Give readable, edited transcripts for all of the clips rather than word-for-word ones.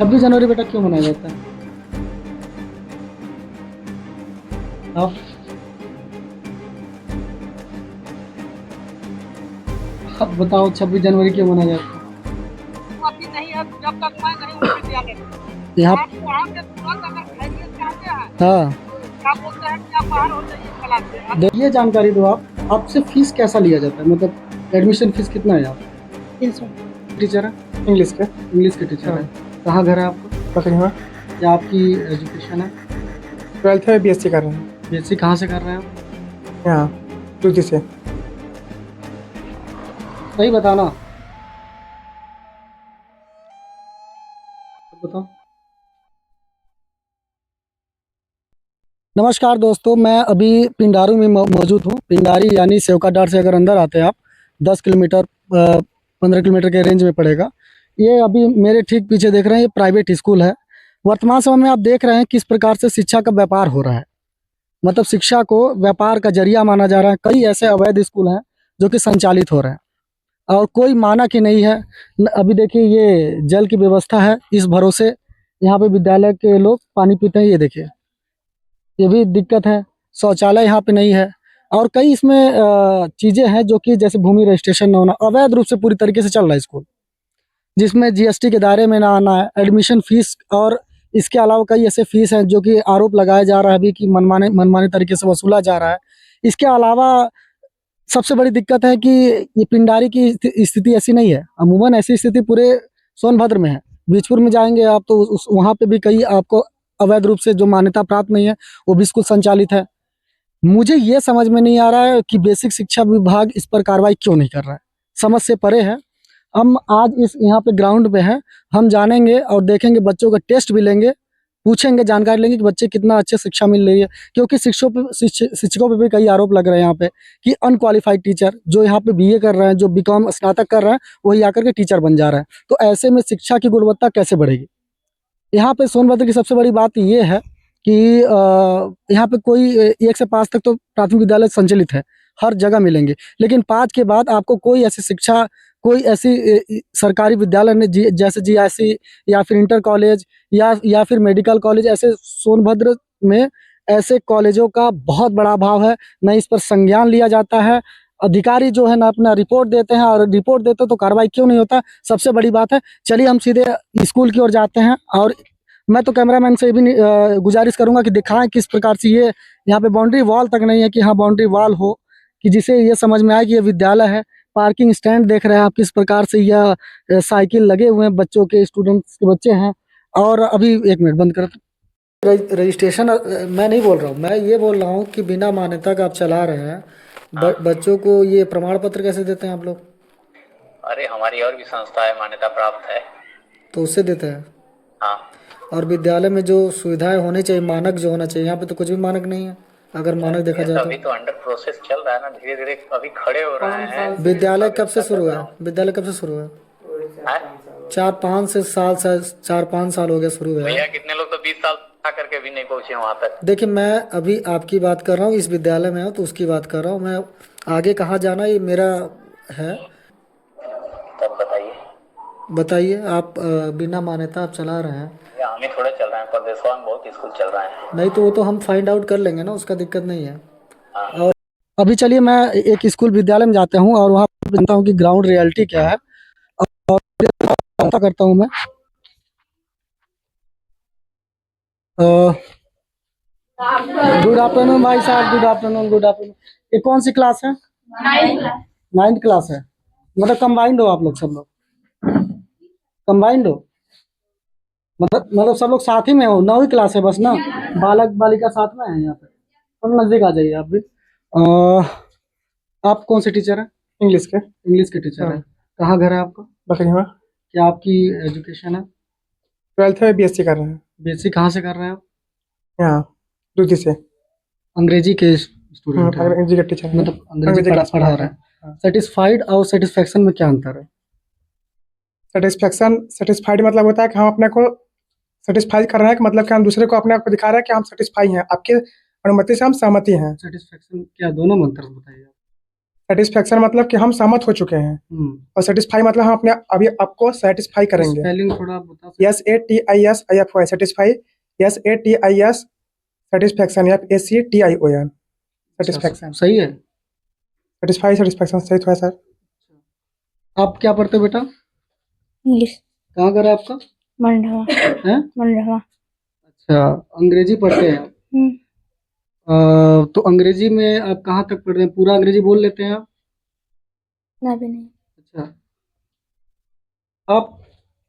26 जनवरी बेटा क्यों मनाया जाता है? आप अब बताओ 26 जनवरी क्यों मनाया जाता अभी नहीं है, जब तक मैं नहीं हूँ विद्यालय में। है? यहाँ आप वहाँ से तुरंत अगर खैरियत चाहते हैं, हाँ, क्या बोलते हैं कि आप बाहर हो जाइए क्लास से। आप देखिए जानकारी दो आप, आपसे फीस कैसा लिया जाता है, मतलब एडमिशन फीस कितना है? आप 300 टीचर है, इंग्लिश के इंग्लिश के टीचर है। कहाँ घर है आपका? बकरी में क्या आपकी एजुकेशन है? 12th में BSc कर रहे हैं बीएससी कहाँ से कर रहे हैं आप? यहाँ रुचि से। सही बताना, बताओ। नमस्कार दोस्तों, मैं अभी पिंडारू में मौजूद हूँ। पिंडारी यानी सेवकाडार से अगर अंदर आते हैं आप 10 किलोमीटर 15 किलोमीटर के रेंज में पड़ेगा। ये अभी मेरे ठीक पीछे देख रहे हैं, ये प्राइवेट स्कूल है। वर्तमान समय में आप देख रहे हैं किस प्रकार से शिक्षा का व्यापार हो रहा है, मतलब शिक्षा को व्यापार का जरिया माना जा रहा है। कई ऐसे अवैध स्कूल हैं जो कि संचालित हो रहे हैं और कोई मानक ही नहीं है। अभी देखिए ये जल की व्यवस्था है, इस भरोसे यहाँ पे विद्यालय के लोग पानी पीते हैं। ये देखिए ये भी दिक्कत है, शौचालय यहाँ पे नहीं है और कई इसमें चीज़ें हैं जो कि जैसे भूमि रजिस्ट्रेशन न होना, अवैध रूप से पूरी तरीके से चल रहा है स्कूल, जिसमें जीएसटी के दायरे में ना आना है, एडमिशन फीस और इसके अलावा कई ऐसे फीस हैं जो कि आरोप लगाया जा रहा है अभी कि मनमाने मनमाने तरीके से वसूला जा रहा है। इसके अलावा सबसे बड़ी दिक्कत है कि ये पिंडारी की स्थिति ऐसी नहीं है, अमूमन ऐसी स्थिति पूरे सोनभद्र में है। बीजपुर में जाएंगे आप तो उस वहाँ पे भी कई आपको अवैध रूप से जो मान्यता प्राप्त नहीं है वो भी स्कूल संचालित है। मुझे ये समझ में नहीं आ रहा है कि बेसिक शिक्षा विभाग इस पर कार्रवाई क्यों नहीं कर रहा है, समझ से परे है। हम आज इस यहाँ पे ग्राउंड पे हैं, हम जानेंगे और देखेंगे, बच्चों का टेस्ट भी लेंगे, पूछेंगे, जानकारी लेंगे कि बच्चे कितना अच्छे शिक्षा मिल रही है। क्योंकि शिक्षकों पे भी कई आरोप लग रहे हैं यहाँ पे कि अनक्वालिफाइड टीचर जो यहाँ पे बीए कर रहे हैं, जो बीकॉम स्नातक कर रहे हैं, वही आकर के टीचर बन जा रहे हैं। तो ऐसे में शिक्षा की गुणवत्ता कैसे बढ़ेगी? यहाँ पे सोनभद्र की सबसे बड़ी बात ये है कि यहाँ पे कोई 1 से 5 तक तो प्राथमिक विद्यालय संचालित है, हर जगह मिलेंगे, लेकिन 5 के बाद आपको कोई ऐसी शिक्षा, कोई ऐसी सरकारी विद्यालय ने जैसे जीआईसी या फिर इंटर कॉलेज या फिर मेडिकल कॉलेज, ऐसे सोनभद्र में ऐसे कॉलेजों का बहुत बड़ा अभाव है। न इस पर संज्ञान लिया जाता है, अधिकारी जो है ना अपना रिपोर्ट देते हैं और रिपोर्ट देते तो कार्रवाई क्यों नहीं होता, सबसे बड़ी बात है। चलिए हम सीधे स्कूल की ओर जाते हैं और मैं तो कैमरामैन से भी गुजारिश करूंगा कि दिखाएं किस प्रकार से ये यहाँ पे बाउंड्री वॉल तक नहीं है कि हाँ बाउंड्री वॉल हो, कि जिसे ये समझ में आए कि ये विद्यालय है। पार्किंग स्टैंड देख रहे हैं आप किस प्रकार से, यह साइकिल लगे हुए हैं, बच्चों के, स्टूडेंट्स के बच्चे हैं। और अभी 1 मिनट बंद कर, रजिस्ट्रेशन मैं नहीं बोल रहा हूँ, मैं ये बोल रहा हूँ कि बिना मान्यता का आप चला रहे हैं। बच्चों को ये प्रमाण पत्र कैसे देते हैं आप लोग? अरे हमारी और भी संस्था है, मान्यता प्राप्त है। तो उससे देते हैं। हाँ, और विद्यालय में जो सुविधाएं होनी चाहिए, मानक जो होना चाहिए, यहाँ पे तो कुछ भी मानक नहीं है। अगर मानक देखा ये तो जाए अभी तो अंडर प्रोसेस चल रहा है ना, धीरे धीरे अभी खड़े हो रहे हैं। तो विद्यालय कब से शुरू है? विद्यालय कब से शुरू है? हैं? 4-5 साल हो गया शुरू हुआ भैया है। कितने लोग तो 20 साल करके भी नहीं पहुंचे वहां तक। देखिए मैं अभी आपकी बात कर रहा हूँ, इस विद्यालय में हूँ तो उसकी बात कर रहा हूँ। मैं आगे कहाँ जाना ये मेरा है। तब बताइए। बताइए आप, बिना मान्यता आप चला रहे हैं। भैया हमें थोड़े चल रहे हैं, परदेशवा में बहुत स्कूल चल रहे हैं। नहीं तो वो तो हम फाइंड आउट कर लेंगे ना, उसका दिक्कत नहीं है। हाँ। और अभी चलिए मैं एक स्कूल विद्यालय में जाता हूँ और वहाँ जानता हूँ कि ग्राउंड रियलिटी क्या है और पता करता हूँ मैं। गुड आफ्टरनून भाई साहब, गुड आफ्टरनून, गुड आफ्टरनून। ये कौन सी क्लास है? 9th क्लास है, मतलब कंबाइंड हो आप लोग, सब लोग कंबाइंड हो, मतलब सब लोग साथ ही में हो। 9वीं क्लास है बस ना, बालक बालिका साथ में है यहाँ पे। और नजदीक आ जाइए आप भी। आप कौन से टीचर हैं? इंग्लिश के इंग्लिश के टीचर हैं। कहाँ घर है आपका? बकरी में क्या आपकी एजुकेशन है? 12th में BSc कर रहे हैं बेसिक कहाँ से कर रहे हैं आप? यहाँ रुचि से। अंग्रेजी के स्टूडेंट हैं, अंग्रेजी के टीचर हैं, मतलब अंग्रेजी पढ़ा रहे हैं। सेटिस्फाइड और सेटिस्फेक्शन में क्या अंतर है? सेटिस्फाइड मतलब होता है कि हम अपने को सेटिस्फाई कर रहे हैं, कि मतलब कि हम दूसरे को अपने आप को दिखा रहे हैं कि हम सेटिस्फाई हैं, आपके अनुमति से हम सहमति हैं। सेटिस्फेक्शन क्या, दोनों में अंतर बताइए आप। सेटिस्फेक्शन मतलब कि हम सहमत हो चुके हैं, और सेटिस्फाई मतलब हम अपने अभी आपको सेटिस्फाई करेंगे। स्पेलिंग थोड़ा आप बता सकते SATISIFY satisfy, SATIS satisfaction, SATION हैं? सेटिस्फेक्शन। सही है। सेटिस्फाई सेटिस्फेक्शन सही तो है सर। आप क्या पढ़ते हो बेटा? इंग्लिश। कहाँ कर है आपका? मंडवा। हैं? मंडवा। अच्छा, अंग्रेजी पढ़ते हैं आप। हम्म। तो अंग्रेजी में आप कहाँ तक पढ़ रहे हैं? पूरा अंग्रेजी बोल लेते हैं आप? ना भी नहीं। अच्छा, आप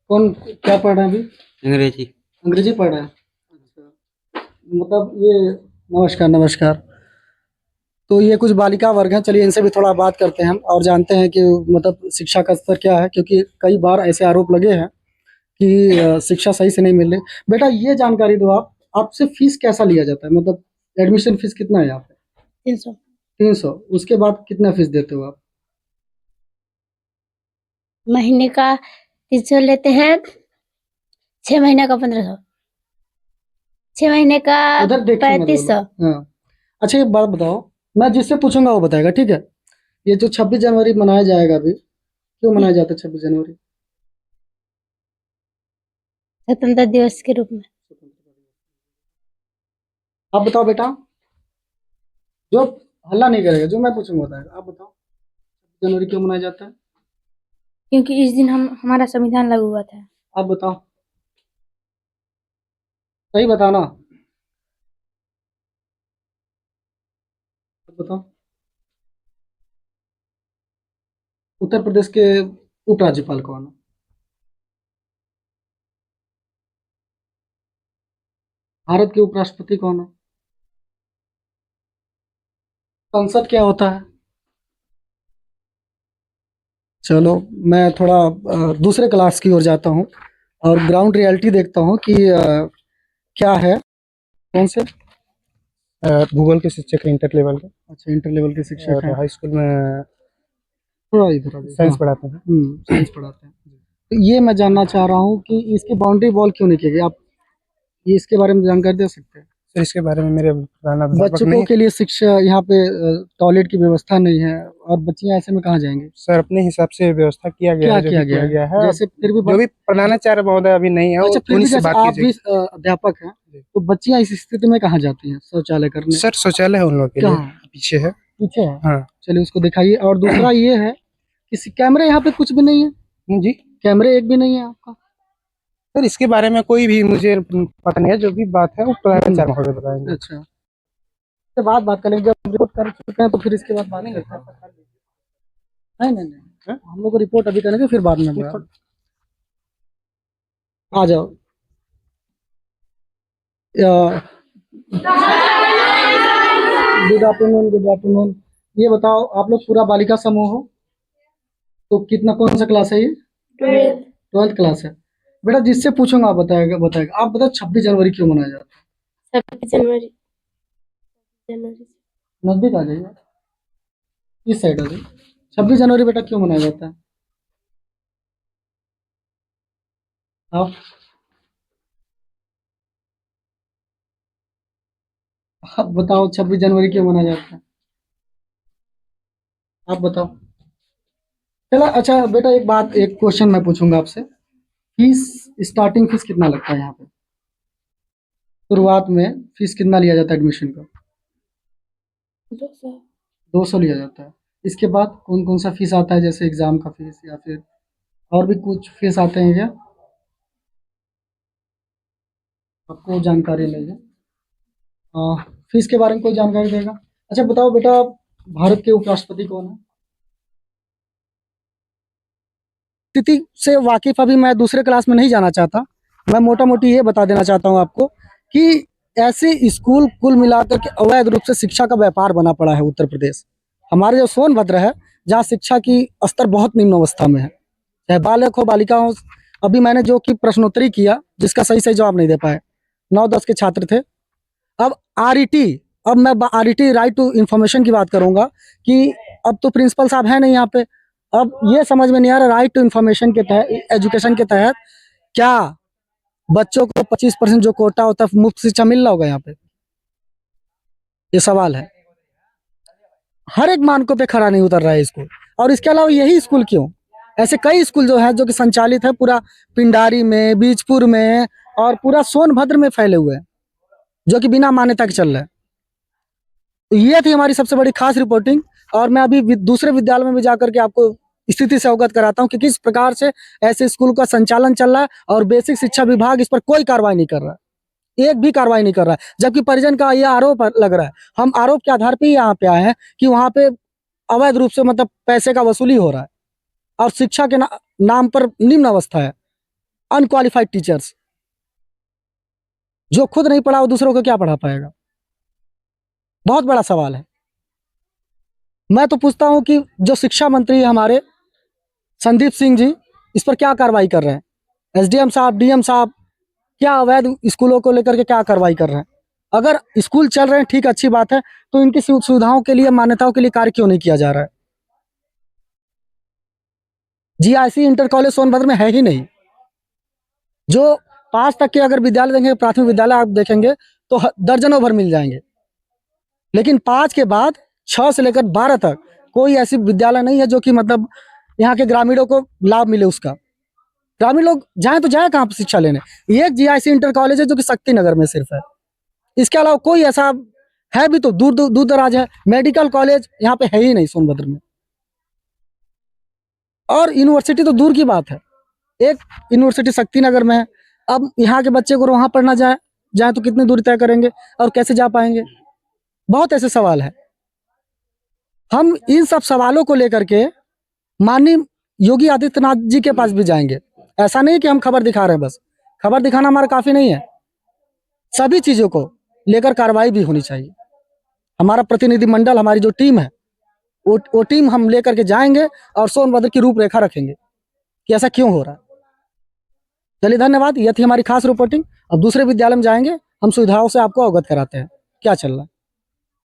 कौन क्या पढ़ रहे हैं अभी? अंग्रेजी। अंग्रेजी पढ़ रहे हैं। अच्छा, मतलब ये नमस्कार नमस्कार। तो ये कुछ बालिका वर्ग हैं, चलिए इनसे भी थोड़ा बात करते हैं हम और जानते हैं कि मतलब शिक्षा का स्तर क्या है, क्योंकि कई बार ऐसे आरोप लगे हैं कि शिक्षा सही से नहीं मिल रही। बेटा ये जानकारी दो आप, आपसे फीस कैसा लिया जाता है? मतलब एडमिशन फीस कितना है यहाँ पे? 300। 300। उसके बाद कितना फीस देते हो आप? महीने का 300 लेते हैं, 6 महीने का 1500, 6 महीने का उधर देखिए मत 3500। बोलो। हाँ, अच्छा एक बात बताओ, मैं जिससे पूछूंगा वो बताएगा, ठीक है? ये जो 26 जनवरी मनाया जाएगा अभी, क्यों मनाया जाता है 26 जनवरी? स्वतंत्रता दिवस के रूप में। आप बताओ बेटा, जो हल्ला नहीं करेगा, जो मैं पूछूंगा बताएगा। आप बताओ 26 जनवरी क्यों मनाया जाता है? क्योंकि इस दिन हमारा संविधान लागू हुआ था। आप बताओ, सही बताना। आप बताओ। उत्तर प्रदेश के उपराज्यपाल कौन है? भारत के उपराष्ट्रपति कौन है? संसद क्या होता है? चलो, मैं थोड़ा दूसरे क्लास की ओर जाता हूँ और ग्राउंड रियलिटी देखता हूँ कि क्या है। कौन से? भूगोल के शिक्षक हैं, इंटर लेवल के, अच्छा, इंटर लेवल के शिक्षक और हैं। हाई स्कूल में थोड़ा इधर आ जाइए। साइंस हाँ, पढ़ाते हैं। साइंस पढ़ाते हैं। तो ये मैं जानना चाह रहा हूँ कि इसकी बाउंड्री वॉल क्यों नहीं की गई? आप ये इसके बारे में जानकारी दे सकते हैं? सर इसके बारे में मेरे प्रधान अध्यापक बच्चों नहीं, के लिए शिक्षा यहाँ पे टॉयलेट की व्यवस्था नहीं है और बच्चियाँ ऐसे में कहाँ जाएंगी? सर अपने हिसाब से व्यवस्था किया गया क्या है, जो किया भी किया गया गया है? है। जैसे फिर भी जो भी प्रधानाचार्य महोदय अभी नहीं है, अच्छा, वो फिर भी उन्हीं से जैसे बात आप भी कीजिए। अध्यापक हैं, तो बच्चियाँ इस स्थिति में कहाँ जाती हैं शौचालय करने? सर शौचालय है उन लोगों के लिए, कहाँ? पीछे है। पीछे है? हाँ चलिए उसको दिखाइए। और दूसरा ये है कि कैमरे यहाँ पे कुछ भी नहीं है। जी। कैमरे एक भी नहीं है आपका? सर इसके बारे में कोई भी मुझे पता नहीं है, जो भी बात है वो प्रधानाचार्य महोदय बताएंगे। अच्छा, इसके बाद बात करेंगे। जब रिपोर्ट कर चुके हैं तो फिर इसके बाद बात करते हैं। नहीं नहीं नहीं, हम लोग को रिपोर्ट अभी करेंगे, फिर बाद में आ जाओ। Good afternoon, good afternoon. ये बताओ, आप लोग पूरा बालिका समूह हो? तो कितना, कौन सा क्लास है ये? 12th क्लास है। बेटा जिससे पूछूंगा आप बताएगा बताएगा। आप बताओ 26 जनवरी क्यों मनाया जाता है? 26 जनवरी। जनवरी। नजदीक आ जाइए, इस साइड आ जाइए। 26 जनवरी बेटा क्यों मनाया जाता है? आप आप बताओ 26 जनवरी क्यों मनाया जाता है? आप बताओ। चलो अच्छा बेटा, एक बात, एक क्वेश्चन मैं पूछूंगा आपसे। फीस, स्टार्टिंग फीस कितना लगता है यहाँ पे? शुरुआत में फीस कितना लिया जाता है एडमिशन का? 200। 200 लिया जाता है। इसके बाद कौन कौन सा फीस आता है, जैसे एग्जाम का फीस या फिर और भी कुछ फीस आते हैं क्या? आपको जानकारी नहीं है? फीस के बारे में कोई जानकारी देगा? अच्छा बताओ बेटा, भारत के उपराष्ट्रपति कौन है? स्थिति से वाकिफ अभी मैं दूसरे क्लास में नहीं जाना चाहता। मैं मोटा मोटी ये बता देना चाहता हूँ आपको कि ऐसे स्कूल कुल मिलाकर के अवैध रूप से शिक्षा का व्यापार बना पड़ा है उत्तर प्रदेश। हमारे जो सोनभद्र है, जहाँ शिक्षा की स्तर बहुत निम्न अवस्था में है, चाहे बालक हो बालिका हो। अभी मैंने जो कि प्रश्नोत्तरी किया, जिसका सही सही जवाब नहीं दे पाए, 9-10 के छात्र थे। अब आरईटी, अब मैं आरईटी राइट टू इंफॉर्मेशन की बात करूंगा कि अब तो प्रिंसिपल साहब है नहीं यहाँ पे। अब ये समझ में नहीं आ रहा, राइट टू इंफॉर्मेशन के तहत, एजुकेशन के तहत क्या बच्चों को 25% जो कोटा होता है मुफ्त शिक्षा मिल रहा होगा यहाँ पे? ये सवाल है। हर एक मानकों पे खरा नहीं उतर रहा है स्कूल। और इसके अलावा यही स्कूल क्यों, ऐसे कई स्कूल जो है जो कि संचालित है पूरा पिंडारी में, बीजपुर में और पूरा सोनभद्र में फैले हुए हैं, जो कि बिना मान्यता के चल रहे हैं। तो ये थी हमारी सबसे बड़ी खास रिपोर्टिंग। और मैं अभी दूसरे विद्यालय में भी जाकर के आपको स्थिति से अवगत कराता हूँ कि किस प्रकार से ऐसे स्कूल का संचालन चल रहा है और बेसिक शिक्षा विभाग इस पर कोई कार्रवाई नहीं कर रहा है, एक भी कार्रवाई नहीं कर रहा है। जबकि परिजन का यह आरोप लग रहा है, हम आरोप के आधार पर ही यहाँ पे आए हैं कि वहाँ पे अवैध रूप से मतलब पैसे का वसूली हो रहा है और शिक्षा के नाम पर निम्न अवस्था है। अनक्वालिफाइड टीचर्स, जो खुद नहीं पढ़ा वो दूसरों को क्या पढ़ा पाएगा, बहुत बड़ा सवाल है। मैं तो पूछता हूं कि जो शिक्षा मंत्री है हमारे संदीप सिंह जी, इस पर क्या कार्रवाई कर रहे हैं? एसडीएम साहब, डीएम साहब, क्या अवैध स्कूलों को लेकर के क्या कार्रवाई कर रहे हैं? अगर स्कूल चल रहे हैं ठीक, अच्छी बात है, तो इनकी सुविधाओं के लिए, मान्यताओं के लिए कार्य क्यों नहीं किया जा रहा है? जीआईसी इंटर कॉलेज सोनभद्र में है ही नहीं। जो 5 तक के अगर विद्यालय देखेंगे, प्राथमिक विद्यालय आप देखेंगे तो दर्जनों भर मिल जाएंगे, लेकिन 5 के बाद 6 से लेकर 12 तक कोई ऐसी विद्यालय नहीं है जो कि मतलब यहाँ के ग्रामीणों को लाभ मिले उसका। ग्रामीण लोग जाए तो जाए कहाँ पर शिक्षा लेने? ये जीआईसी इंटर कॉलेज है जो कि शक्ति नगर में सिर्फ है, इसके अलावा कोई ऐसा है भी तो दूर दराज है। मेडिकल कॉलेज यहाँ पे है ही नहीं सोनभद्र में, और यूनिवर्सिटी तो दूर की बात है। एक यूनिवर्सिटी शक्ति नगर में है, अब यहाँ के बच्चे को वहां पढ़ना जाए तो कितनी दूरी तय करेंगे और कैसे जा पाएंगे? बहुत ऐसे सवाल है। हम इन सब सवालों को लेकर के माननीय योगी आदित्यनाथ जी के पास भी जाएंगे। ऐसा नहीं कि हम खबर दिखा रहे हैं, बस खबर दिखाना हमारा काफी नहीं है, सभी चीजों को लेकर कार्रवाई भी होनी चाहिए। हमारा प्रतिनिधिमंडल, हमारी जो टीम है, वो टीम हम लेकर के जाएंगे और सोनभद्र की रूपरेखा रखेंगे कि ऐसा क्यों हो रहा है। चलिए, धन्यवाद। यह थी हमारी खास रिपोर्टिंग। अब दूसरे विद्यालय में जाएंगे, हम सुविधाओं से आपको अवगत कराते हैं क्या चल रहा है।